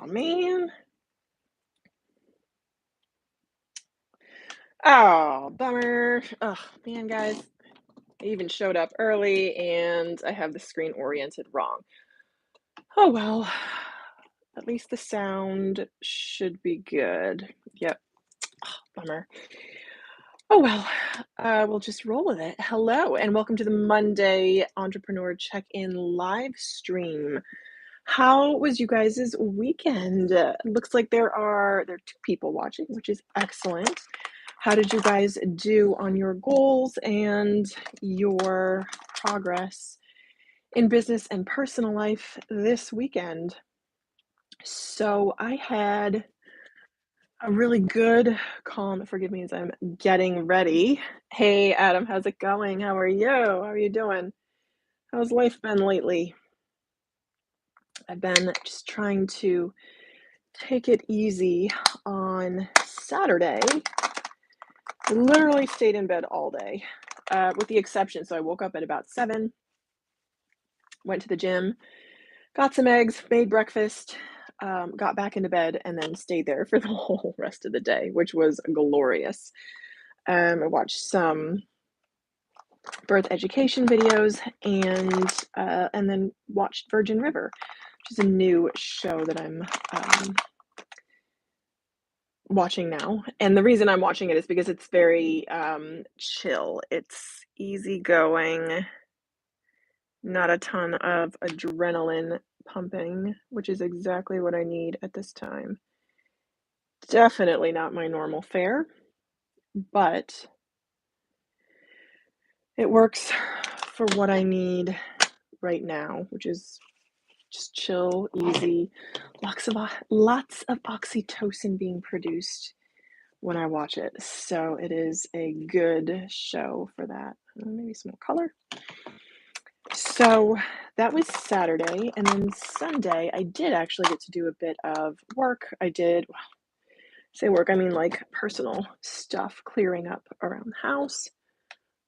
man. Oh, bummer. Oh, man, guys. I even showed up early and I have the screen oriented wrong. Oh, well. At least the sound should be good. Yep. Bummer. Oh, well. We'll just roll with it. Hello, and welcome to the Monday Entrepreneur Check In live stream. How was you guys' weekend? Looks like there are two people watching, which is excellent. How did you guys do on your goals and your progress in business and personal life this weekend? So I had a really good, calm, forgive me as I'm getting ready. Hey, Adam, how's it going? How are you? How are you doing? How's life been lately? I've been just trying to take it easy on Saturday. I literally stayed in bed all day, with the exception. So I woke up at about 7, went to the gym, got some eggs, made breakfast, got back into bed, and then stayed there for the whole rest of the day, which was glorious. I watched some birth education videos and then watched Virgin River, which is a new show that I'm watching now. And the reason I'm watching it is because it's very chill. It's easygoing, not a ton of adrenaline pumping, which is exactly what I need at this time. Definitely not my normal fare, but it works for what I need right now, which is just chill, easy, lots of oxytocin being produced when I watch it. So it is a good show for that. Maybe some more color. So that was Saturday. And then Sunday, I did actually get to do a bit of work. I did, well, say work, I mean like personal stuff, clearing up around the house.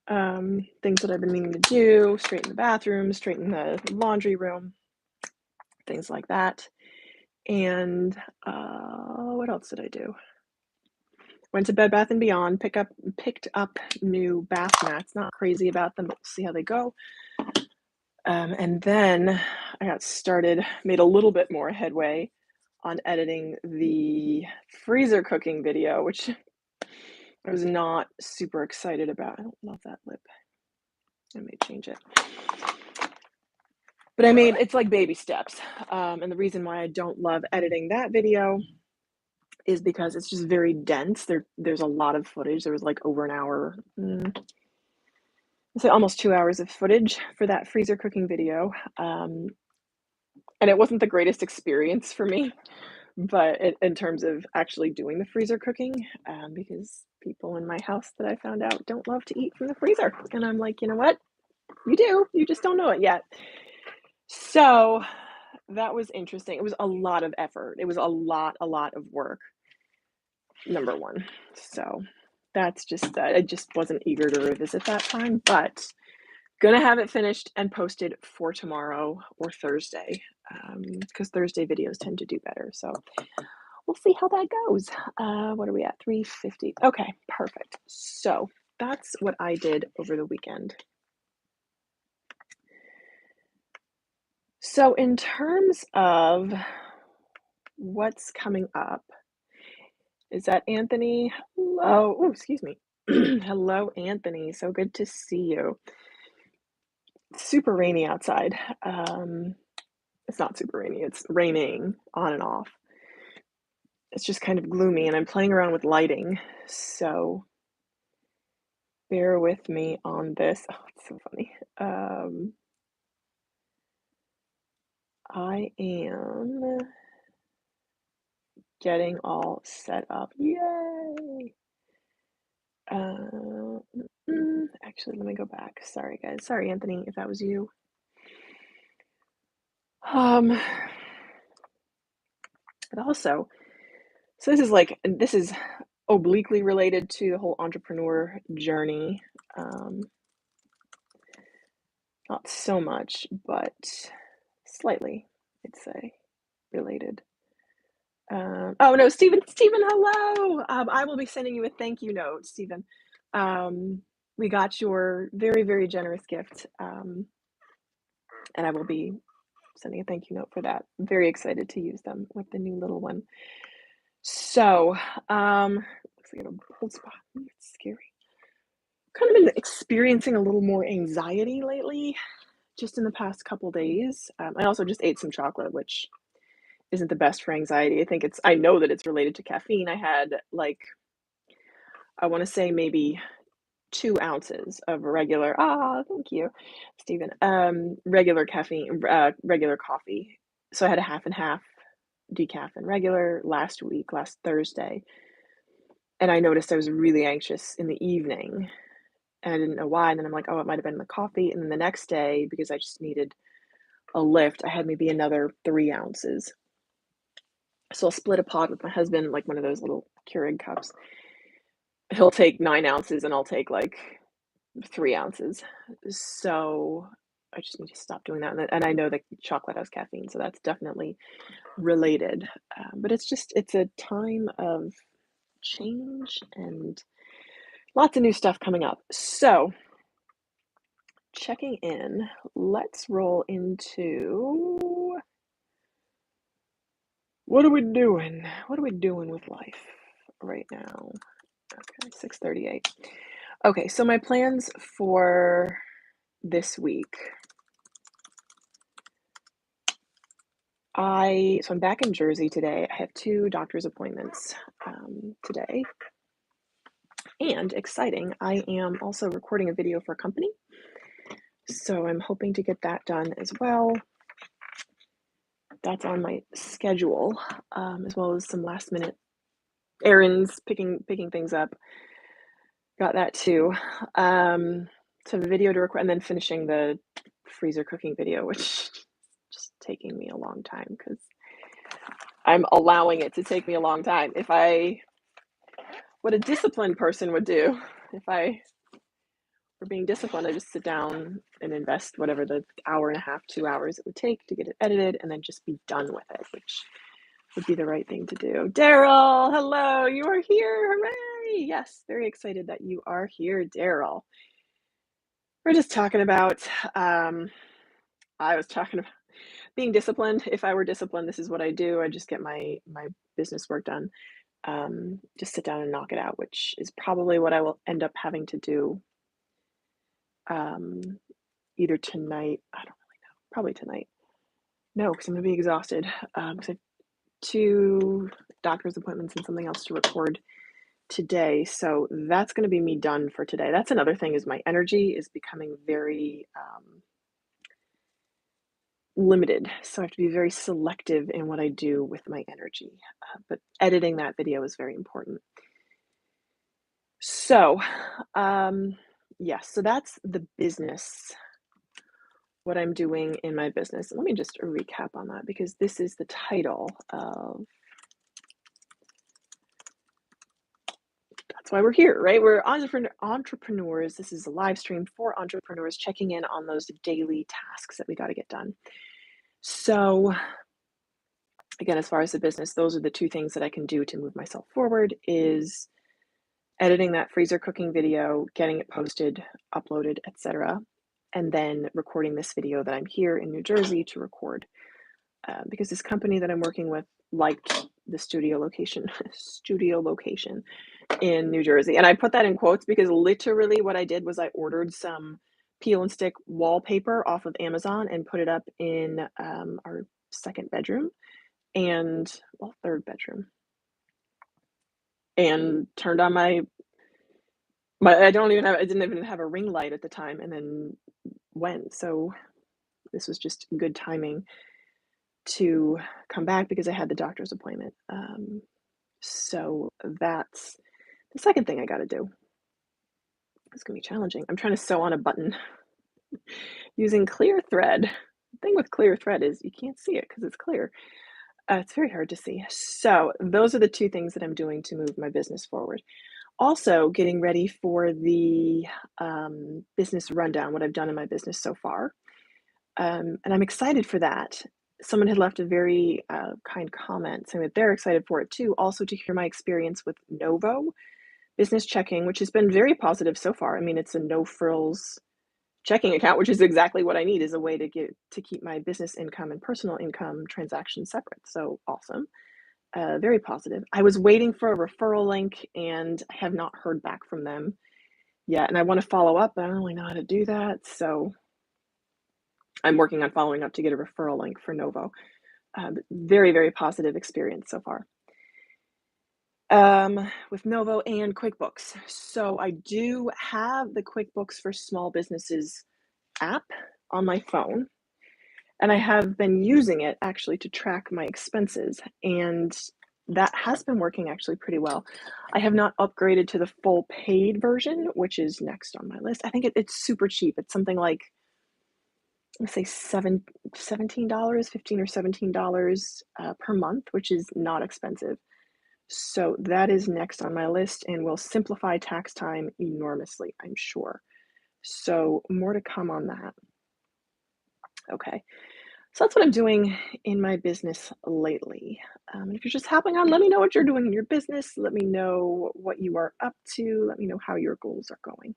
Things that I've been meaning to do, straighten the bathroom, straighten the laundry room, things like that. And what else did I do? Went to Bed Bath & Beyond, picked up new bath mats. Not crazy about them, but we'll see how they go. And then I got started, made a little bit more headway on editing the freezer cooking video, which I was not super excited about. I don't love that lip. I may change it. But I mean, it's like baby steps. And the reason why I don't love editing that video is because it's just very dense. There's a lot of footage. There was like over an hour, I'd say almost 2 hours of footage for that freezer cooking video. And it wasn't the greatest experience for me, but in terms of actually doing the freezer cooking, because people in my house that I found out don't love to eat from the freezer. And I'm like, you know what? You do. You just don't know it yet. So that was interesting. It was a lot of effort. It was a lot of work, number one. So that's just that. I just wasn't eager to revisit that time, but gonna have it finished and posted for tomorrow or Thursday, because Thursday videos tend to do better. So we'll see how that goes. What are we at? 3:50. Okay, perfect. So that's what I did over the weekend. So in terms of what's coming up, is that Anthony? Hello. Oh, excuse me. Hello, Anthony. So good to see you. It's super rainy outside. It's not super rainy. It's raining on and off. It's just kind of gloomy, and I'm playing around with lighting. So bear with me on this. Oh, it's so funny. I am getting all set up. Yay! Actually, let me go back. Sorry, guys. Sorry, Anthony, if that was you. But also, so this is obliquely related to the whole entrepreneur journey. Not so much, but slightly, I'd say, related. Oh no, Stephen, hello. I will be sending you a thank you note, Stephen. We got your very, very generous gift, and I will be sending a thank you note for that. I'm very excited to use them with the new little one. So, looks like I have a bold spot. It's scary. Kind of been experiencing a little more anxiety lately, just in the past couple days. I also just ate some chocolate, which isn't the best for anxiety. I know that it's related to caffeine. I had like, I want to say maybe 2 ounces of regular, thank you, Stephen, regular caffeine, regular coffee. So I had a half and half decaf and regular last week, last Thursday. And I noticed I was really anxious in the evening and I didn't know why. And then I'm like, oh, it might have been the coffee. And then the next day, because I just needed a lift, I had maybe another 3 ounces. So I'll split a pod with my husband, like one of those little Keurig cups. He'll take 9 ounces and I'll take like 3 ounces. So I just need to stop doing that. And I know that chocolate has caffeine, so that's definitely related. But it's a time of change and lots of new stuff coming up. So checking in, let's roll into what are we doing? What are we doing with life right now? Okay, 6:38. Okay, so my plans for this week. I'm back in Jersey today. I have 2 doctor's appointments today. And exciting, I am also recording a video for a company. So I'm hoping to get that done as well. That's on my schedule, as well as some last minute errands, picking things up. Got that too. So the video to record and then finishing the freezer cooking video, which is just taking me a long time because I'm allowing it to take me a long time. What a disciplined person would do, if I were being disciplined, I just sit down and invest whatever the hour and a half, 2 hours it would take to get it edited and then just be done with it, which would be the right thing to do. Daryl, hello, you are here. Hooray! Yes, very excited that you are here, Daryl. We're just talking about, I was talking about being disciplined. If I were disciplined, this is what I do. I just get my business work done. Just sit down and knock it out, which is probably what I will end up having to do either tonight. I don't really know. Probably tonight. No, because I'm going to be exhausted. Because I have 2 doctor's appointments and something else to record today. So that's going to be me done for today. That's another thing is my energy is becoming very limited. So I have to be very selective in what I do with my energy. But editing that video is very important. So, yes, so that's the business, what I'm doing in my business. Let me just recap on that because this is the title of, that's why we're here, right? We're entrepreneurs. This is a live stream for entrepreneurs checking in on those daily tasks that we got to get done. So again, as far as the business, those are the 2 things that I can do to move myself forward is editing that freezer cooking video, getting it posted, uploaded, etc. And then recording this video that I'm here in New Jersey to record. Because this company that I'm working with liked the studio location in New Jersey. And I put that in quotes because literally what I did was I ordered some peel and stick wallpaper off of Amazon and put it up in our 2nd bedroom and, well, 3rd bedroom. And turned on I didn't even have a ring light at the time and then went. So this was just good timing to come back because I had the doctor's appointment. So that's the 2nd thing I got to do. It's going to be challenging. I'm trying to sew on a button using clear thread. The thing with clear thread is you can't see it because it's clear. It's very hard to see. So those are the 2 things that I'm doing to move my business forward. Also getting ready for the business rundown, what I've done in my business so far. And I'm excited for that. someone had left a very kind comment saying that they're excited for it too. Also, to hear my experience with Novo Business Checking, which has been very positive so far. I mean, it's a no frills checking account, which is exactly what I need as a way to keep my business income and personal income transactions separate. So awesome. Very positive. I was waiting for a referral link and have not heard back from them yet. And I want to follow up, but I don't really know how to do that. So I'm working on following up to get a referral link for Novo. Very, very positive experience so far with Novo and QuickBooks. So I do have the QuickBooks for Small Businesses app on my phone, and I have been using it actually to track my expenses, and that has been working actually pretty well. I have not upgraded to the full paid version, which is next on my list. I think it's super cheap. It's something like, let's say $17, 15 or $17 per month, which is not expensive. So that is next on my list and will simplify tax time enormously, I'm sure. So more to come on that. Okay. So that's what I'm doing in my business lately. And if you're just hopping on, let me know what you're doing in your business. Let me know what you are up to. Let me know how your goals are going.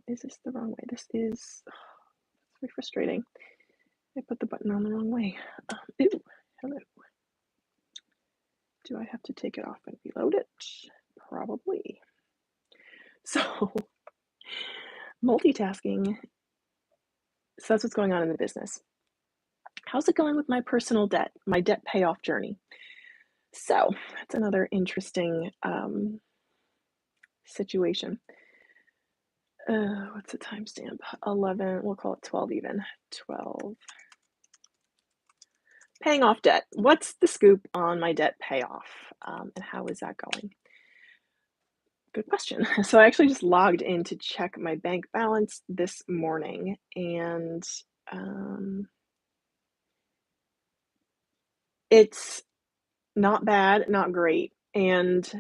Is this the wrong way? This is, it's very frustrating. I put the button on the wrong way. Ew, hello. Do I have to take it off and reload it? Probably. So multitasking. So that's what's going on in the business. How's it going with my personal debt, my debt payoff journey? So that's another interesting situation. What's the timestamp? 11, we'll call it 12 even. 12. Paying off debt. What's the scoop on my debt payoff? And how is that going? Good question. So I actually just logged in to check my bank balance this morning, and it's not bad, not great. And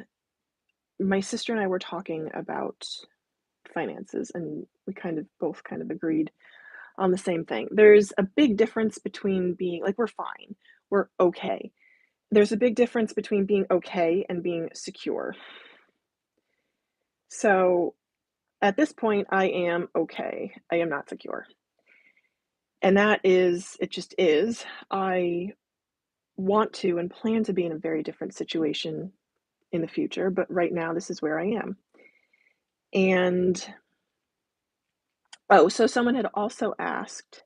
my sister and I were talking about finances, and we both agreed on the same thing. There's a big difference between being like, we're fine, we're okay. There's a big difference between being okay and being secure. So at this point, I am okay. I am not secure. And that is, it just is. I want to and plan to be in a very different situation in the future, but right now, this is where I am. And so someone had also asked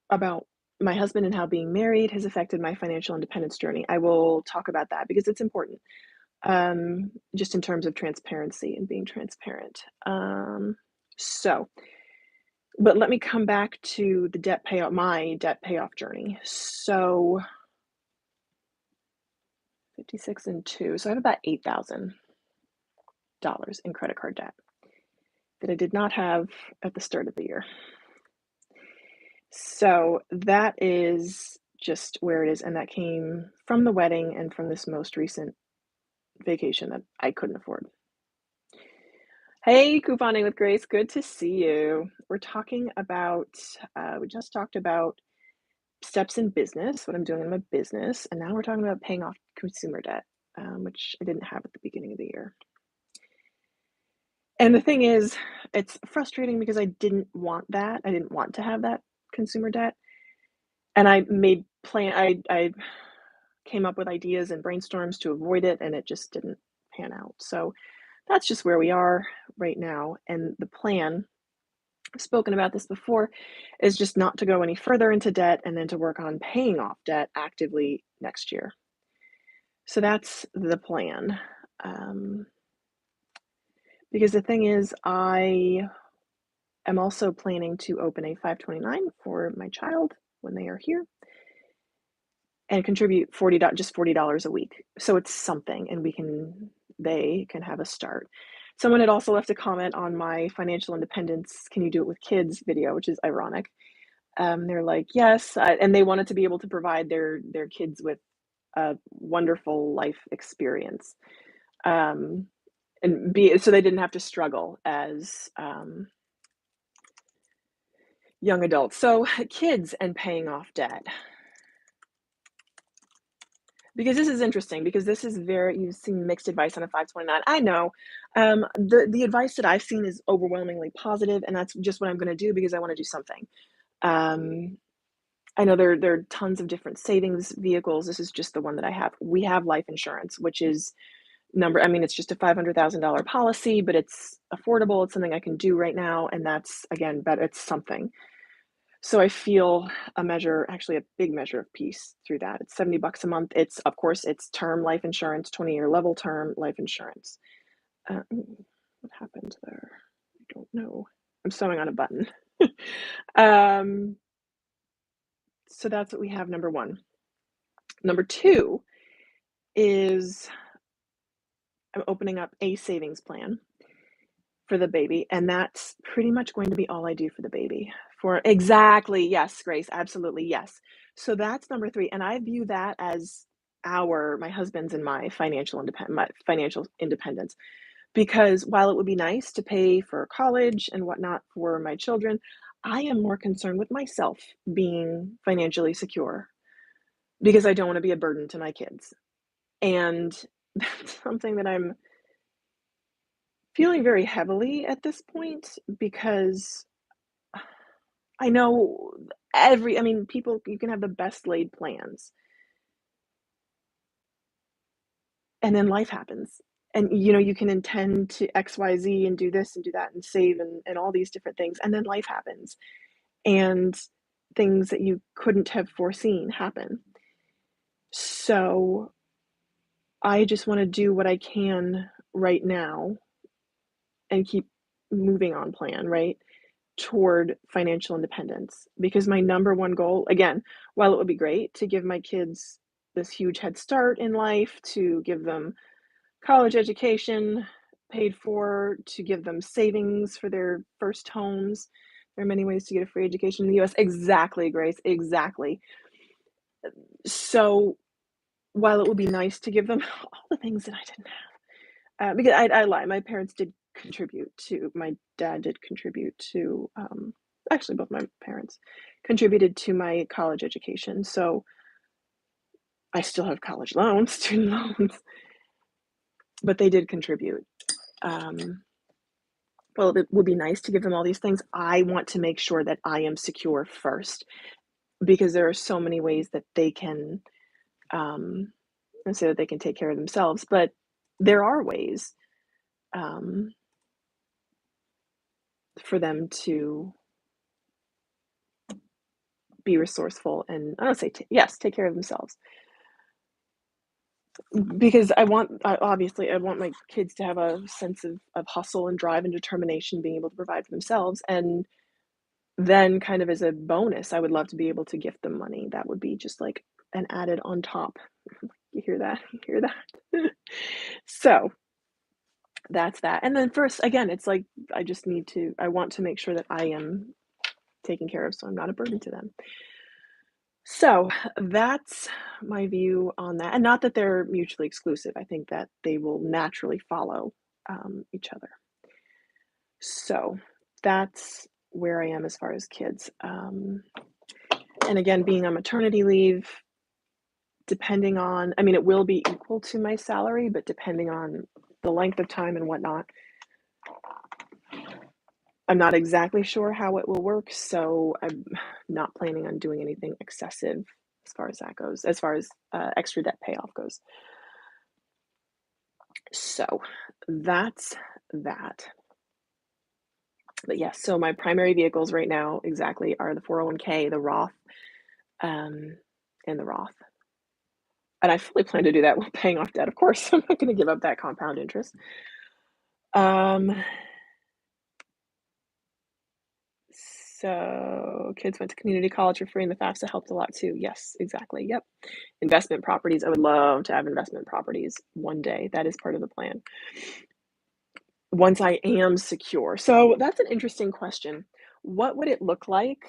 about my husband and how being married has affected my financial independence journey. I will talk about that because it's important, just in terms of transparency and being transparent. So, but let me come back to the debt payoff, my debt payoff journey. So, 56 and 2. So I have about $8,000 in credit card debt that I did not have at the start of the year. So that is just where it is, and that came from the wedding and from this most recent vacation that I couldn't afford. Hey, Couponing with Grace, good to see you. We're talking about, we just talked about steps in business, what I'm doing in my business, and now we're talking about paying off consumer debt, which I didn't have at the beginning of the year. And the thing is, it's frustrating because I didn't want that. I didn't want to have that consumer debt. And I came up with ideas and brainstorms to avoid it, and it just didn't pan out. So that's just where we are right now. And the plan, I've spoken about this before, is just not to go any further into debt and then to work on paying off debt actively next year. So that's the plan. Because the thing is, I am also planning to open a 529 for my child when they are here and contribute $40 a week. So it's something, and they can have a start. Someone had also left a comment on my financial independence, can you do it with kids video, which is ironic. They're like, yes, and they wanted to be able to provide their kids with a wonderful life experience. And so they didn't have to struggle as young adults. So kids and paying off debt. Because this is interesting, because this is very you've seen mixed advice on a 529. I know. The advice that I've seen is overwhelmingly positive, and that's just what I'm gonna do because I wanna do something. Um, I know there are tons of different savings vehicles. This is just the one that I have. We have life insurance, which is number I mean, it's just a $500,000 policy, but it's affordable. It's something I can do right now, and that's, again, but it's something. So I feel actually a big measure of peace through that. It's $70 a month. It's, of course, it's term life insurance, 20-year level term life insurance. What happened there? I don't know. I'm sewing on a button. Um, so that's what we have, number 1. Number 2 is I'm opening up a savings plan for the baby, and that's pretty much going to be all I do for the baby. For exactly, yes, Grace, absolutely, yes. So that's number 3, and I view that as my husband's and my financial independence, because while it would be nice to pay for college and whatnot for my children, I am more concerned with myself being financially secure because I don't wanna be a burden to my kids, and that's something that I'm feeling very heavily at this point because I know I mean, people you can have the best laid plans, and then life happens. And, you can intend to XYZ and do this and do that and save and all these different things, and then life happens, and things that you couldn't have foreseen happen. So, I just wanna do what I can right now and keep moving on plan, right? Toward financial independence, because my number one goal, again, while it would be great to give my kids this huge head start in life, to give them college education paid for, to give them savings for their first homes. There are many ways to get a free education in the US. Exactly, Grace, exactly. So, while it would be nice to give them all the things that I didn't have, because I lie, my dad did contribute to, actually, both my parents contributed to my college education, so I still have college loans, student loans, but they did contribute. Um, well, it would be nice to give them all these things. I want to make sure that I am secure first, because there are so many ways that they can, um, and so that they can take care of themselves, but there are ways, um, for them to be resourceful and I don't say yes, take care of themselves. Because obviously, I want my kids to have a sense of hustle and drive and determination, being able to provide for themselves, and then kind of as a bonus, I would love to be able to gift them money. That would be just like an added on top. You hear that? You hear that? So, that's that. And then first, again, it's like I want to make sure that I am taken care of so I'm not a burden to them. So, that's my view on that, and not that they're mutually exclusive, I think that they will naturally follow, each other. So, that's where I am as far as kids, and again, being on maternity leave, depending on I mean, it will be equal to my salary, but depending on the length of time and whatnot, I'm not exactly sure how it will work, so I'm not planning on doing anything excessive as far as that goes, as far as, extra debt payoff goes. So, that's that. But yes, so my primary vehicles right now exactly are the 401k, the Roth, um, and the Roth. And I fully plan to do that while paying off debt, of course. I'm not gonna give up that compound interest. Um, so kids went to community college for free and the FAFSA helped a lot too. Yes, exactly. Yep. Investment properties. I would love to have investment properties one day. That is part of the plan. Once I am secure. So that's an interesting question. What would it look like?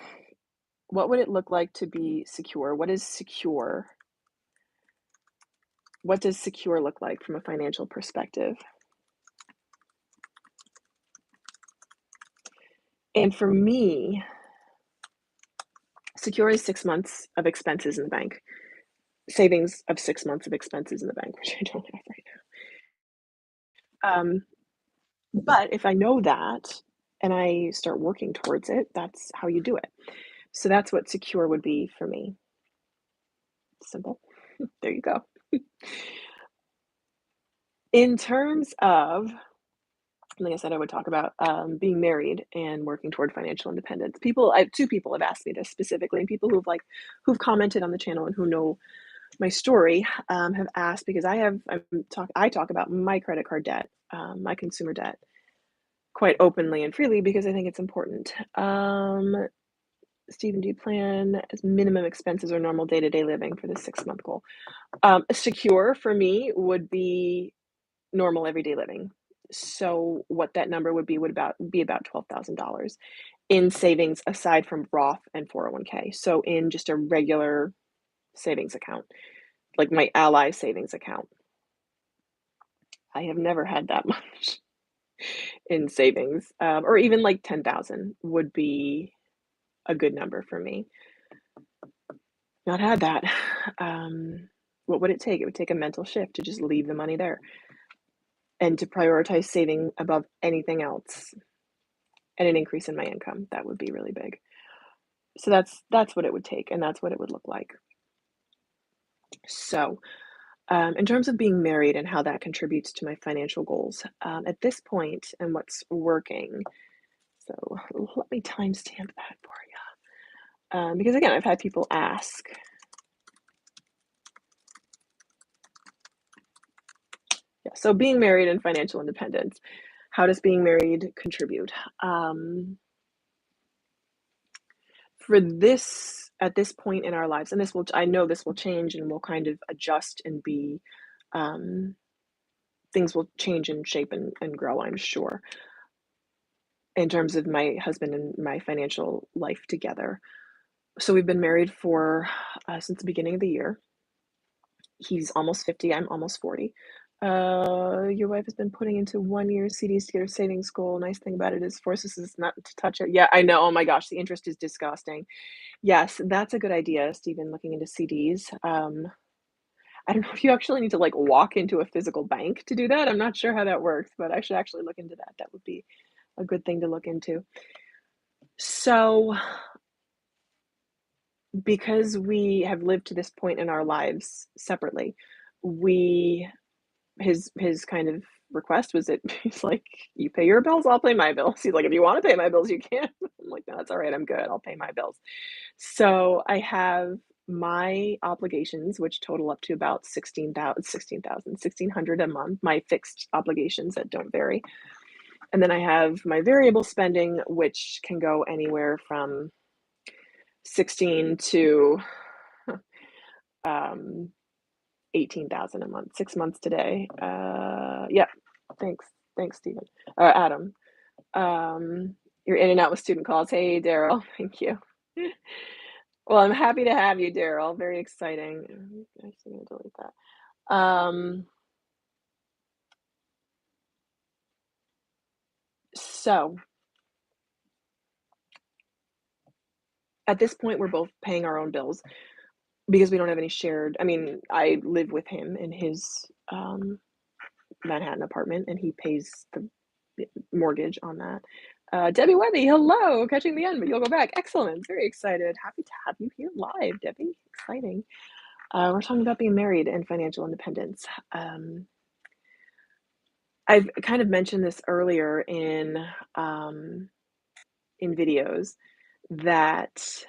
What would it look like to be secure? What is secure? What does secure look like from a financial perspective? And for me, Secure is 6 months of expenses in the bank. Savings of 6 months of expenses in the bank, which I don't have right now. But if I know that and I start working towards it, that's how you do it. So that's what secure would be for me. Simple. There you go. In terms of, like I said, I would talk about being married and working toward financial independence. Two people have asked me this specifically, and people who've commented on the channel and who know my story have asked because I talk about my credit card debt, my consumer debt, quite openly and freely because I think it's important. Stephen, do you plan as minimum expenses or normal day-to-day living for the 6-month goal? Secure for me would be normal everyday living. So what that number would be about $12,000 in savings aside from Roth and 401k. So in just a regular savings account, like my Ally savings account. I have never had that much in savings, or even like 10,000 would be a good number for me. Not had that. What would it take? It would take a mental shift to just leave the money there and to prioritize saving above anything else and an increase in my income. That would be really big. So that's what it would take, and that's what it would look like. So, in terms of being married and how that contributes to my financial goals, at this point and what's working, so let me timestamp that for you. Because again, I've had people ask. Yeah, so being married and financial independence. How does being married contribute? For this at this point in our lives, and I know this will change and will kind of adjust and be, um, things will change and shape and grow, I'm sure, in terms of my husband and my financial life together. So we've been married for since the beginning of the year. He's almost 50, I'm almost 40. Your wife has been putting into 1 year CDs to get her savings goal. Nice thing about it is forces us not to touch it. Yeah, I know. Oh my gosh, the interest is disgusting. Yes, that's a good idea, Stephen, looking into CDs. I don't know if you actually need to like walk into a physical bank to do that. I'm not sure how that works, but I should actually look into that. That would be a good thing to look into. So, because we have lived to this point in our lives separately, we his kind of request was that he's like, "You pay your bills, I'll pay my bills." He's like, "If you wanna pay my bills, you can." I'm like, "No, that's alright, I'm good, I'll pay my bills." So, I have my obligations, which total up to about 1,600 a month, my fixed obligations that don't vary, and then I have my variable spending, which can go anywhere from 16 to, um 18,000 a month, 6 months today. Yeah, thanks. Thanks, Stephen. Adam. You're in and out with student calls. Hey, Daryl. Thank you. Well, I'm happy to have you, Daryl. Very exciting. I'm actually gonna delete that. So at this point, we're both paying our own bills because we don't have any shared. I mean, I live with him in his Manhattan apartment, and he pays the mortgage on that. Debbie Webby, hello, catching the end, but you'll go back. Excellent, very excited. Happy to have you here live, Debbie. Exciting. We're talking about being married and financial independence. I've kind of mentioned this earlier in videos that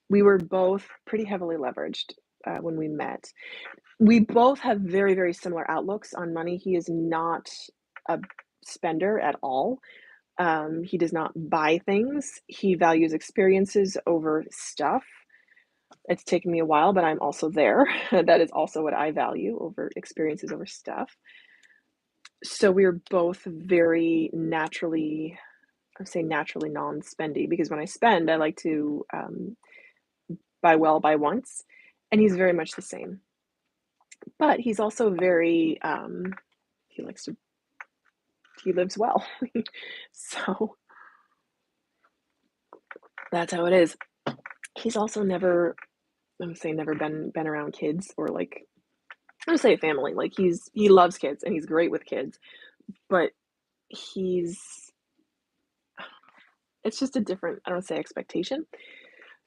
we were both pretty heavily leveraged when we met. We both have very, very similar outlooks on money. He is not a spender at all. He does not buy things. He values experiences over stuff. It's taken me a while, but I'm also there. That is also what I value over experiences over stuff. So we're both very naturally, I say naturally non-spendy because when I spend, I like to buy well, buy once, and he's very much the same. But he's also very he likes to he lives well. So that's how it is. he's also never, I'm gonna say never been around kids or like I'm gonna say family. Like he loves kids and he's great with kids, but he's it's just a different, I don't say expectation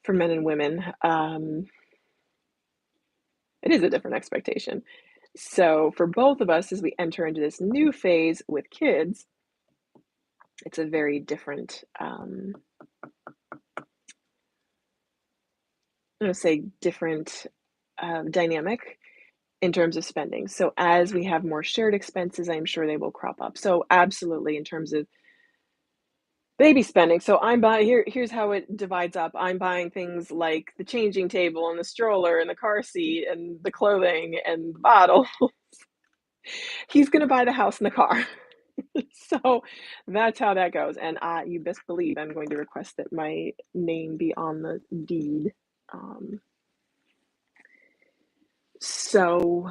for men and women. It is a different expectation. So for both of us, as we enter into this new phase with kids, it's a very different, I'm gonna say different dynamic in terms of spending. So as we have more shared expenses, I'm sure they will crop up. So absolutely, in terms of baby spending. So I'm buying here's how it divides up. I'm buying things like the changing table and the stroller and the car seat and the clothing and the bottle. He's gonna buy the house and the car. So that's how that goes. And you best believe I'm going to request that my name be on the deed. Um, so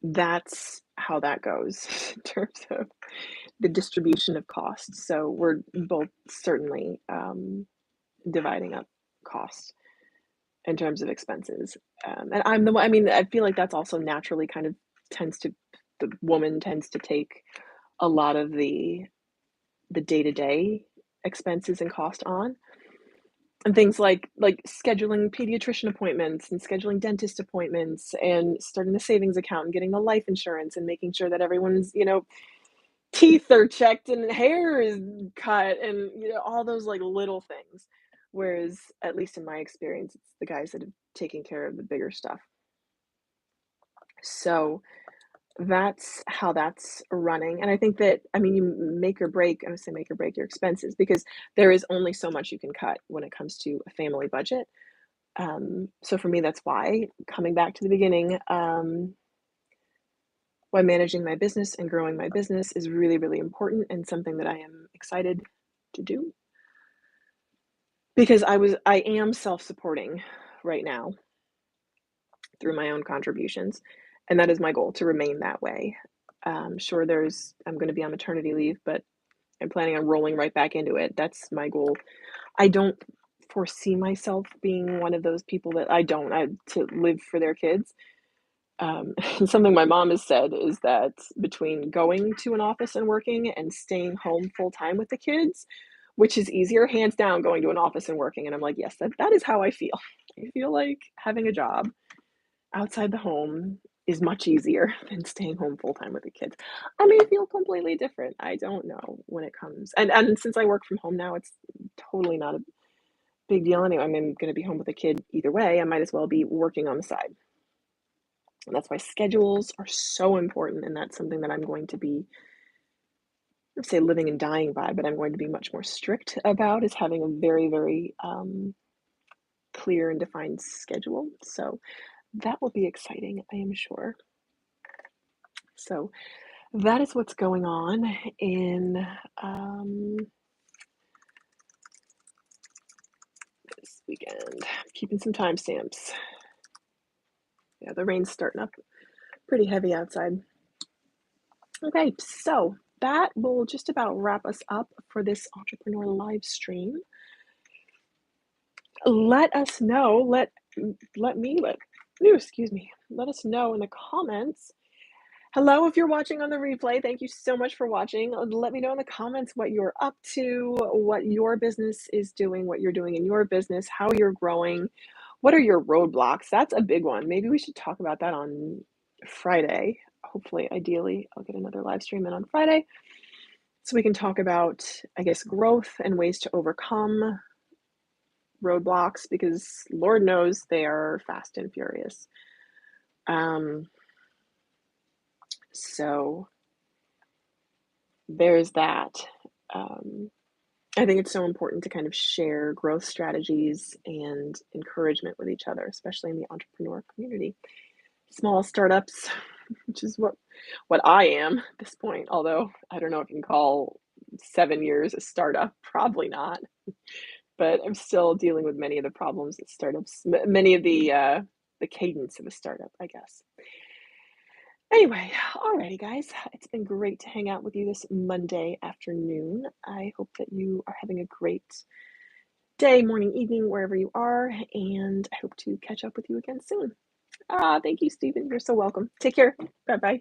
that's how that goes in terms of the distribution of costs. So we're both certainly dividing up costs in terms of expenses. And I'm the one, I mean, I feel like that's also naturally kind of tends to, the woman tends to take a lot of the day-to-day expenses and cost on. And things like scheduling pediatrician appointments and scheduling dentist appointments and starting the savings account and getting the life insurance and making sure that everyone's, teeth are checked and hair is cut and, all those, like, little things. Whereas, at least in my experience, it's the guys that have taken care of the bigger stuff. So, that's how that's running, and I think that, I mean, you make or break, I would say make or break your expenses because there is only so much you can cut when it comes to a family budget. So for me, that's why coming back to the beginning, why managing my business and growing my business is really, really important and something that I am excited to do because I am self-supporting right now through my own contributions, and that is my goal to remain that way. Sure, I'm going to be on maternity leave, but I'm planning on rolling right back into it. That's my goal. I don't foresee myself being one of those people that I to live for their kids. Something my mom has said is that between going to an office and working and staying home full time with the kids, which is easier, hands down, going to an office and working. And I'm like, yes, that is how I feel. I feel like having a job outside the home is much easier than staying home full time with the kids. I may feel completely different. I don't know when it comes. And since I work from home now, it's totally not a big deal anyway. I mean, I'm going to be home with a kid either way. I might as well be working on the side. And that's why schedules are so important, and that's something that I'm going to be, I would say living and dying by, but I'm going to be much more strict about is having a very, very clear and defined schedule. So that will be exciting, I am sure. So that is what's going on in this weekend. Keeping some timestamps. Yeah, the rain's starting up pretty heavy outside. Okay, so that will just about wrap us up for this entrepreneur live stream. Let us know, let me let ooh, excuse me. Let us know in the comments. Hello, if you're watching on the replay, thank you so much for watching. Let me know in the comments what you're up to, what your business is doing, what you're doing in your business, how you're growing. What are your roadblocks? That's a big one. Maybe we should talk about that on Friday. Hopefully, ideally, I'll get another live stream in on Friday so we can talk about, I guess, growth and ways to overcome roadblocks because Lord knows they are fast and furious. So there's that. I think it's so important to kind of share growth strategies and encouragement with each other, especially in the entrepreneur community. Small startups, which is what I am at this point, although I don't know if you can call 7 years a startup, probably not. But I'm still dealing with many of the problems that startups, many of the cadence of a startup, I guess. Anyway, alrighty, guys, it's been great to hang out with you this Monday afternoon. I hope that you are having a great day, morning, evening, wherever you are, and I hope to catch up with you again soon. Ah, thank you, Stephen. You're so welcome. Take care. Bye bye.